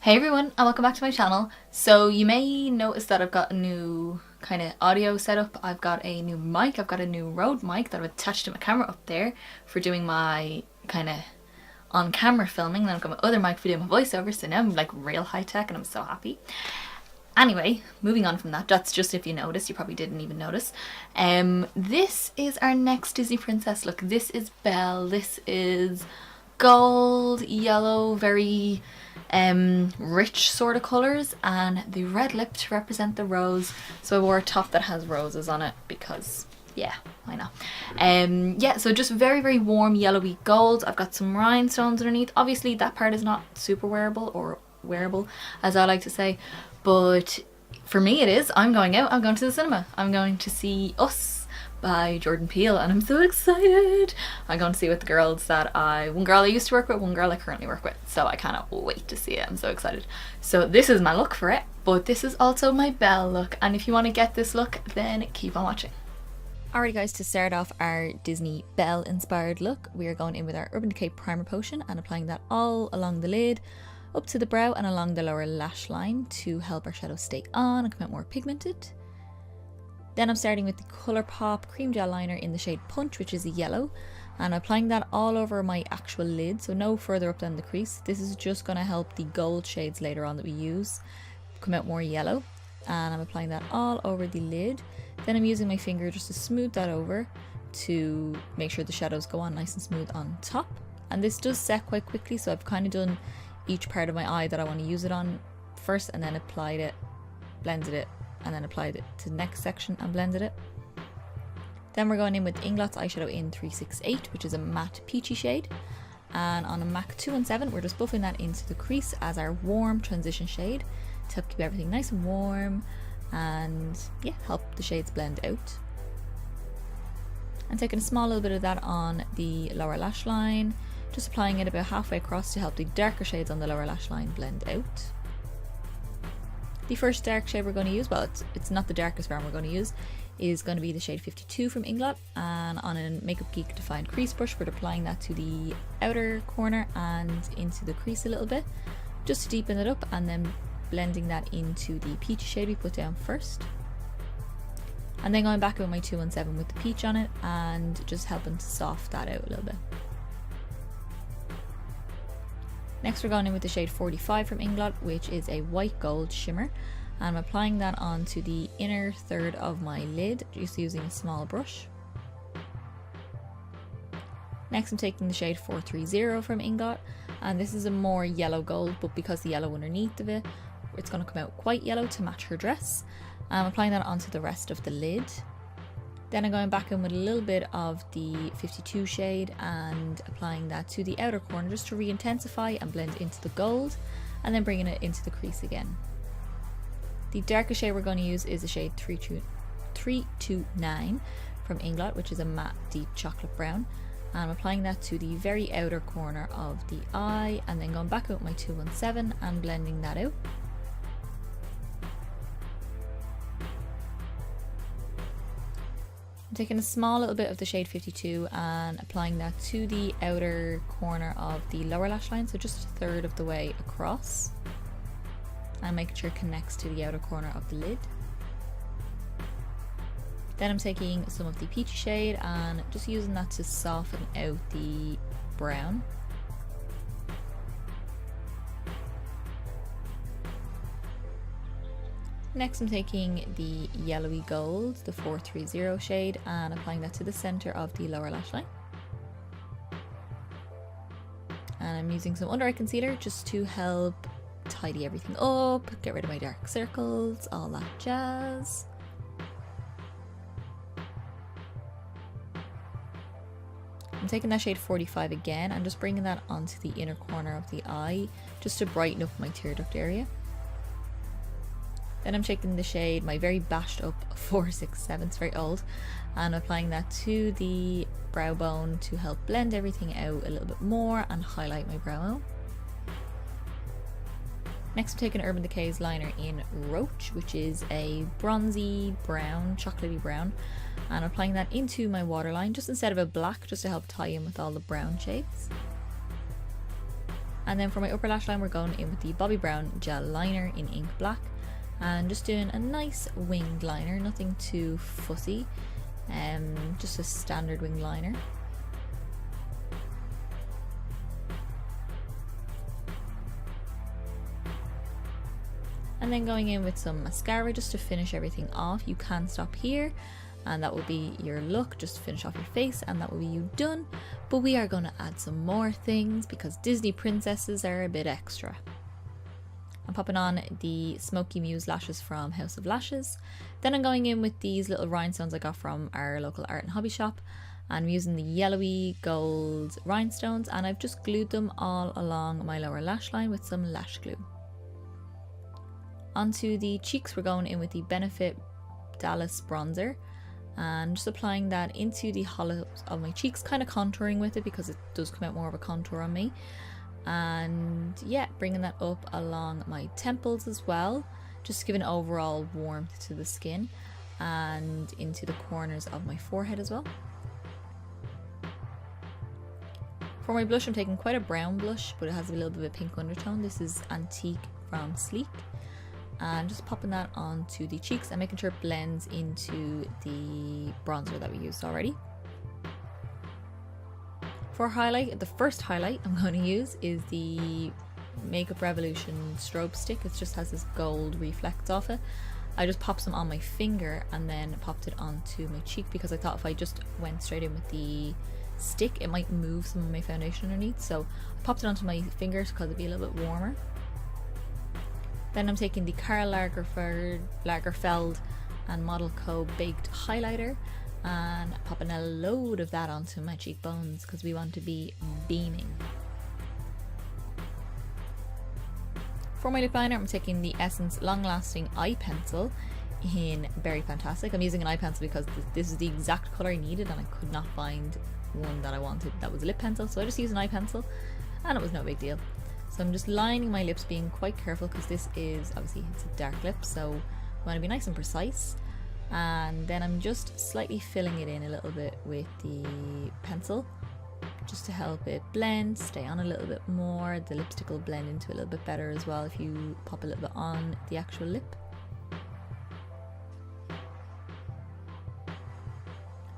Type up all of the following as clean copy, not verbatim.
Hey everyone, and welcome back to my channel. So you may notice that I've got a new kind of audio setup. I've got a new mic, I've got a new Rode mic that I've attached to my camera up there for doing my kind of on-camera filming. Then I've got my other mic for doing my voiceover, so now I'm like real high-tech and I'm so happy. Anyway, moving on from that, that's just if you noticed, you probably didn't even notice. This is our next Disney princess look. This is Belle. This is gold, yellow, very rich sort of colours, and the red lip to represent the rose. So I wore a top that has roses on it because yeah, why not? Yeah, so just very, very warm yellowy gold. I've got some rhinestones underneath. Obviously that part is not super wearable, or wearable as I like to say, but for me it is. I'm going out, I'm going to the cinema. I'm going to see Us by Jordan Peele and I'm so excited. I'm going to see it with the girls that one girl I used to work with, one girl I currently work with, so I cannot wait to see it. I'm so excited. So this is my look for it, but this is also my Belle look, and if you want to get this look then keep on watching. Alright guys, to start off our Disney Belle inspired look, we are going in with our Urban Decay primer potion and applying that all along the lid, up to the brow and along the lower lash line to help our shadow stay on and come out more pigmented. Then I'm starting with the Colourpop cream gel liner in the shade Punch, which is a yellow, and applying that all over my actual lid, so no further up than the crease. This is just going to help the gold shades later on that we use come out more yellow, and I'm applying that all over the lid. Then I'm using my finger just to smooth that over to make sure the shadows go on nice and smooth on top. And this does set quite quickly, so I've kind of done each part of my eye that I want to use it on first, and then applied it, blended it, and then applied it to the next section and blended it. Then we're going in with Inglot's Eyeshadow in 368, which is a matte peachy shade, and on a MAC 217 we're just buffing that into the crease as our warm transition shade to help keep everything nice and warm and yeah, help the shades blend out. I'm taking a small little bit of that on the lower lash line, just applying it about halfway across to help the darker shades on the lower lash line blend out. The first dark shade we're going to use, well it's not the darkest brown we're going to use, is going to be the shade 52 from Inglot, and on a Makeup Geek defined crease brush we're applying that to the outer corner and into the crease a little bit, just to deepen it up, and then blending that into the peach shade we put down first. And then going back with my 217 with the peach on it and just helping to soft that out a little bit. Next we're going in with the shade 45 from Inglot, which is a white gold shimmer, and I'm applying that onto the inner third of my lid, just using a small brush. Next I'm taking the shade 430 from Inglot, and this is a more yellow gold, but because the yellow underneath of it, it's going to come out quite yellow to match her dress. I'm applying that onto the rest of the lid. Then I'm going back in with a little bit of the 52 shade and applying that to the outer corner just to re-intensify and blend into the gold, and then bringing it into the crease again. The darkest shade we're going to use is the shade 329 from Inglot, which is a matte deep chocolate brown. And I'm applying that to the very outer corner of the eye, and then going back with my 217 and blending that out. I'm taking a small little bit of the shade 52 and applying that to the outer corner of the lower lash line, so just a third of the way across, and making sure it connects to the outer corner of the lid. Then I'm taking some of the peachy shade and just using that to soften out the brown. Next I'm taking the yellowy gold, the 430 shade, and applying that to the center of the lower lash line. And I'm using some under eye concealer just to help tidy everything up, get rid of my dark circles, all that jazz. I'm taking that shade 45 again and just bringing that onto the inner corner of the eye just to brighten up my tear duct area. Then I'm taking the shade, my very bashed up 467, it's very old, and applying that to the brow bone to help blend everything out a little bit more and highlight my brow. Next I'm taking Urban Decay's liner in Roach, which is a bronzy brown, chocolatey brown, and applying that into my waterline just instead of a black, just to help tie in with all the brown shades. And then for my upper lash line, we're going in with the Bobbi Brown gel liner in ink black, and just doing a nice winged liner, nothing too fussy, just a standard winged liner. And then going in with some mascara just to finish everything off. You can stop here and that will be your look, just to finish off your face, and that will be you done. But we are going to add some more things because Disney princesses are a bit extra. I'm popping on the Smokey Muse lashes from House of Lashes. Then I'm going in with these little rhinestones I got from our local art and hobby shop. I'm using the yellowy gold rhinestones, and I've just glued them all along my lower lash line with some lash glue. Onto the cheeks, we're going in with the Benefit Dallas bronzer and just applying that into the hollows of my cheeks, kind of contouring with it because it does come out more of a contour on me. And yeah, bringing that up along my temples as well, just giving overall warmth to the skin, and into the corners of my forehead as well. For my blush, I'm taking quite a brown blush, but it has a little bit of a pink undertone. This is Antique from Sleek. And just popping that onto the cheeks and making sure it blends into the bronzer that we used already. For highlight, the first highlight I'm going to use is the Makeup Revolution strobe stick. It just has this gold reflect off it. I just popped some on my finger and then popped it onto my cheek because I thought if I just went straight in with the stick it might move some of my foundation underneath. So I popped it onto my fingers because it'd be a little bit warmer. Then I'm taking the Karl Lagerfeld and Model Co Baked Highlighter and popping a load of that onto my cheekbones because we want to be beaming. For my lip liner, I'm taking the Essence Long Lasting Eye Pencil in Berry Fantastic. I'm using an eye pencil because this is the exact colour I needed and I could not find one that I wanted that was a lip pencil, so I just used an eye pencil and it was no big deal. So I'm just lining my lips, being quite careful because this is obviously it's a dark lip, so I want to be nice and precise. And then I'm just slightly filling it in a little bit with the pencil just to help it blend, stay on a little bit more. The lipstick will blend into it a little bit better as well if you pop a little bit on the actual lip.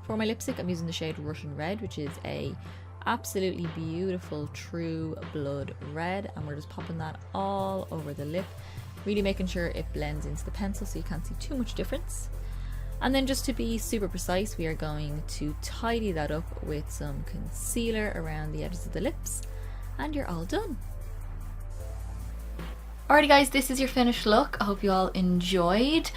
For my lipstick, I'm using the shade Russian Red, which is a absolutely beautiful true blood red, and we're just popping that all over the lip, really making sure it blends into the pencil so you can't see too much difference. And then just to be super precise, we are going to tidy that up with some concealer around the edges of the lips, and you're all done. Alrighty guys, this is your finished look. I hope you all enjoyed.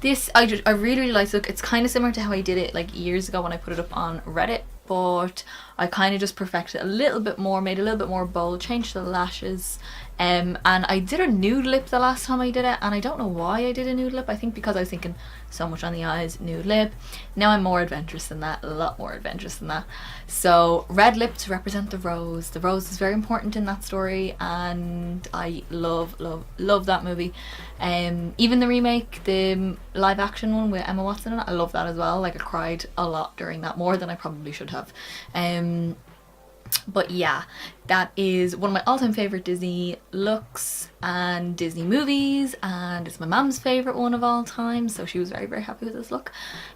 This, I really like this look. It's kind of similar to how I did it like years ago when I put it up on Reddit, but I kind of just perfected it a little bit more, made it a little bit more bold, changed the lashes, and I did a nude lip the last time I did it, and I don't know why I did a nude lip. I think because I was thinking so much on the eyes, nude lip. Now I'm more adventurous than that, a lot more adventurous than that. So red lip to represent the rose. The rose is very important in that story, and I love that movie. Even the remake, the live action one with Emma Watson in it, I love that as well. Like I cried a lot during that, more than I probably should have. But yeah, that is one of my all-time favorite Disney looks and Disney movies, and it's my mom's favorite one of all time, so she was very happy with this look.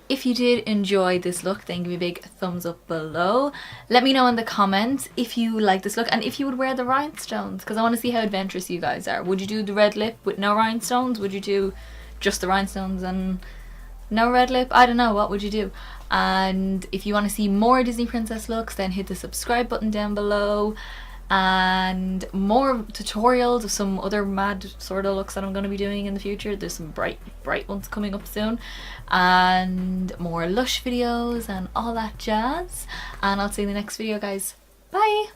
If you did enjoy this look, then give me a big thumbs up below. Let me know in the comments if you like this look and if you would wear the rhinestones, because I want to see how adventurous you guys are. Would you do the red lip with no rhinestones? Would you do just the rhinestones and no red lip? I don't know, what would you do? And if you want to see more Disney princess looks, then hit the subscribe button down below, and more tutorials of some other mad sort of looks that I'm going to be doing in the future. There's some bright ones coming up soon, and more Lush videos and all that jazz, and I'll see you in the next video guys. Bye!